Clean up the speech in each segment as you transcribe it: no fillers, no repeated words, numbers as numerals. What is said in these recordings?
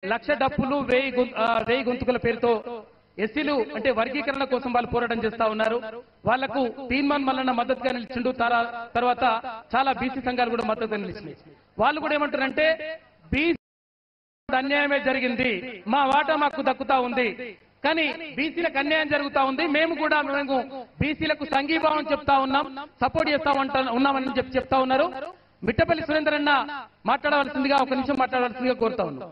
లక్ష డప్పులు వేయి గొంతుకుల పేరుతో ఎస్సీలు అంటే వర్గీకరణ కోసం వాళ్ళు పోరాటం చేస్తా ఉన్నారు. వాళ్లకు తీన్మాన్ మల్లన్న మద్దతుగా నిలిచిండు. తర్వాత చాలా బీసీ సంఘాలు కూడా మద్దతుగా నిలిచినాయి. వాళ్ళు కూడా ఏమంటారంటే బీసీ అన్యాయమే జరిగింది, మా వాటా మాకు దక్కుతా ఉంది, కానీ బీసీలకు అన్యాయం జరుగుతా ఉంది, మేము బీసీలకు సంఘీభావం చెప్తా ఉన్నాం, సపోర్ట్ చేస్తా ఉన్నామని చెప్తా ఉన్నారు. మిట్టపల్లి సురేందర్ అన్న మాట్లాడవలసిందిగా ఒక నిమిషం మాట్లాడవలసిందిగా కోరుతా ఉన్నాం.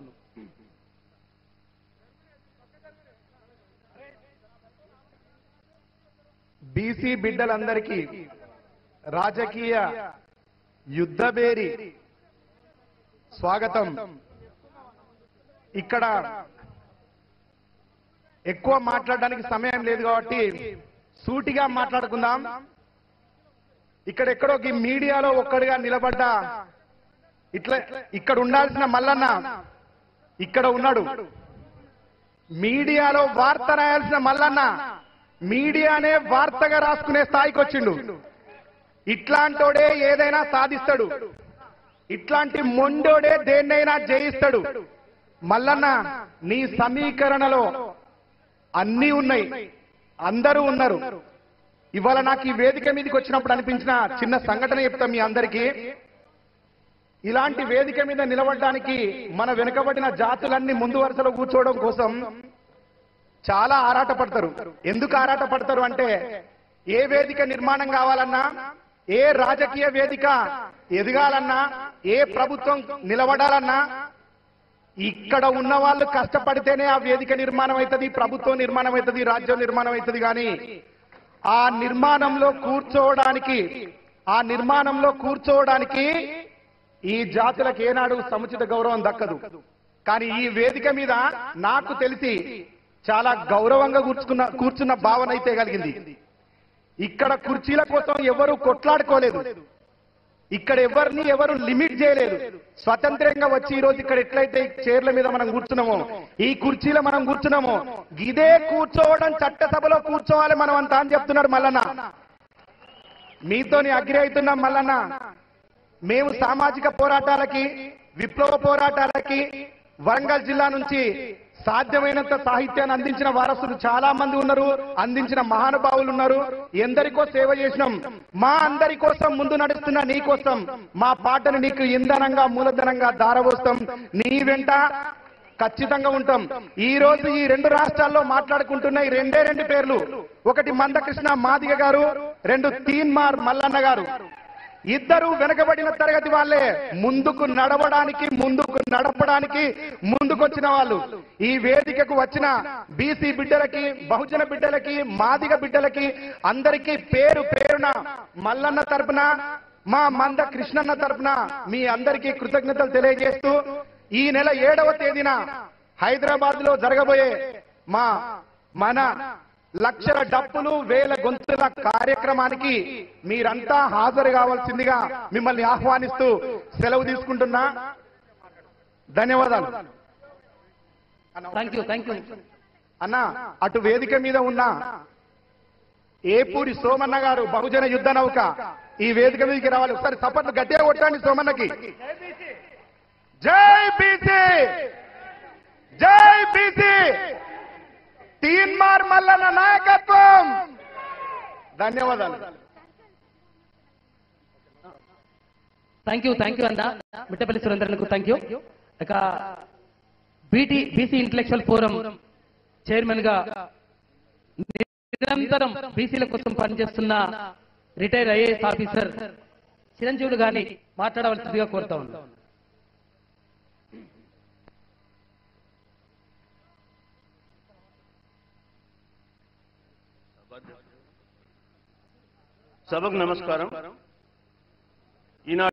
బీసీ బిడ్డలందరికీ రాజకీయ యుద్ధబేరి స్వాగతం. ఇక్కడ ఎక్కువ మాట్లాడడానికి సమయం లేదు కాబట్టి సూటిగా మాట్లాడుకుందాం. ఇక్కడెక్కడో మీడియాలో ఒక్కడిగా నిలబడ్డ ఇక్కడ ఉండాల్సిన మల్లన్న ఇక్కడ ఉన్నాడు. మీడియాలో వార్త రాయాల్సిన మల్లన్న మీడియానే వార్తగా రాసుకునే స్థాయికి వచ్చిండు. ఇట్లాంటోడే ఏదైనా సాధిస్తాడు, ఇట్లాంటి మొండోడే దేన్నైనా జయిస్తాడు. మల్లన్న నీ సమీకరణలో అన్నీ ఉన్నాయి, అందరూ ఉన్నారు. ఇవాళ నాకు ఈ వేదిక మీదకి వచ్చినప్పుడు అనిపించిన చిన్న సంఘటన చెప్తా మీ అందరికీ. ఇలాంటి వేదిక మీద నిలబడడానికి మన వెనుకబడిన జాతులన్నీ ముందు వరుసలో కూర్చోవడం కోసం చాలా ఆరాటపడతారు. ఎందుకు ఆరాటపడతారు అంటే ఏ వేదిక నిర్మాణం కావాలన్నా, ఏ రాజకీయ వేదిక ఎదగాలన్నా, ఏ ప్రభుత్వం నిలబడాలన్నా ఇక్కడ ఉన్న వాళ్ళు కష్టపడితేనే ఆ వేదిక నిర్మాణం అవుతుంది, ప్రభుత్వం నిర్మాణం అవుతుంది, రాజ్యం నిర్మాణం అవుతుంది. కానీ ఆ నిర్మాణంలో కూర్చోవడానికి ఈ జాతులకు ఏనాడు సముచిత గౌరవం దక్కదు. కానీ ఈ వేదిక మీద నాకు తెలిసి చాలా గౌరవంగా కూర్చున్న భావన అయితే కలిగింది. ఇక్కడ కుర్చీల కోసం ఎవరు కొట్లాడుకోలేదు, ఇక్కడ ఎవరు లిమిట్ చేయలేదు. స్వతంత్రంగా వచ్చి ఈ రోజు ఇక్కడ ఎట్లయితే చైర్ల మీద మనం కూర్చున్నామో, ఈ కుర్చీలో మనం కూర్చున్నామో, ఇదే కూర్చోవడం చట్టసభలో కూర్చోవాలి మనం అంతా అని చెప్తున్నాడు మల్లన్న. మీతోని అగ్రి అవుతున్నాం మల్లన్న. మేము సామాజిక పోరాటాలకి, విప్లవ పోరాటాలకి వరంగల్ జిల్లా నుంచి సాధ్యమైనంత సాహిత్యాన్ని అందించిన వారసులు చాలా మంది ఉన్నారు, అందించిన మహానుభావులు ఉన్నారు. ఎందరికో సేవ చేసినాం. మా అందరి కోసం ముందు నడుస్తున్న నీ కోసం మా పాటను నీకు ఇంధనంగా మూలధనంగా దారవోస్తాం, నీ వెంట ఖచ్చితంగా ఉంటాం. ఈ రోజు ఈ రెండు రాష్ట్రాల్లో మాట్లాడుకుంటున్న ఈ రెండు పేర్లు, ఒకటి మందకృష్ణ మాదిగ గారు, రెండు తీన్మార్ మల్లన్న గారు. ఇద్దరు వెనకబడిన తరగతి వాళ్ళే, ముందుకు నడపడానికి ముందుకొచ్చిన వాళ్ళు. ఈ వేదికకు వచ్చిన బీసీ బిడ్డలకి, బహుజన బిడ్డలకి, మాదిగ బిడ్డలకి అందరికీ పేరు పేరున మల్లన్న తరపున, మా మంద కృష్ణన్న తరపున మీ అందరికీ కృతజ్ఞతలు తెలియజేస్తూ ఈ నెల 7వ తేదీన హైదరాబాద్ లో జరగబోయే మన లక్షల డప్పులు వేల గొంతుల కార్యక్రమానికి మీరంతా హాజరు కావాల్సిందిగా మిమ్మల్ని ఆహ్వానిస్తూ సెలవు తీసుకుంటున్నా. ధన్యవాదాలు. అన్న, అటు వేదిక మీద ఉన్న ఏపూరి సోమన్న గారు, బహుజన యుద్ధ నౌక, ఈ వేదిక మీదకి రావాలి. ఒకసారి సపోర్ట్ గట్టిగా కొట్టండి సోమన్నకి. జై బీసీ, జై బీసీ, తీన్మార్ మల్లన్న నాయకత్వం. ధన్యవాదాలు. థ్యాంక్ యూ అన్న మిట్టపల్లి సురేందర్కు థ్యాంక్ యూ. ఇక బీసీ ఇంటలెక్చువల్ ఫోరం చైర్మన్ గా నిరంతరం బీసీల కోసం పనిచేస్తున్న రిటైర్ ఐఏఎస్ ఆఫీసర్ చిరంజీవులు గారిని మాట్లాడవలసిందిగా కోరుతా ఉన్నాం. సభకు నమస్కారం. ఈనాడు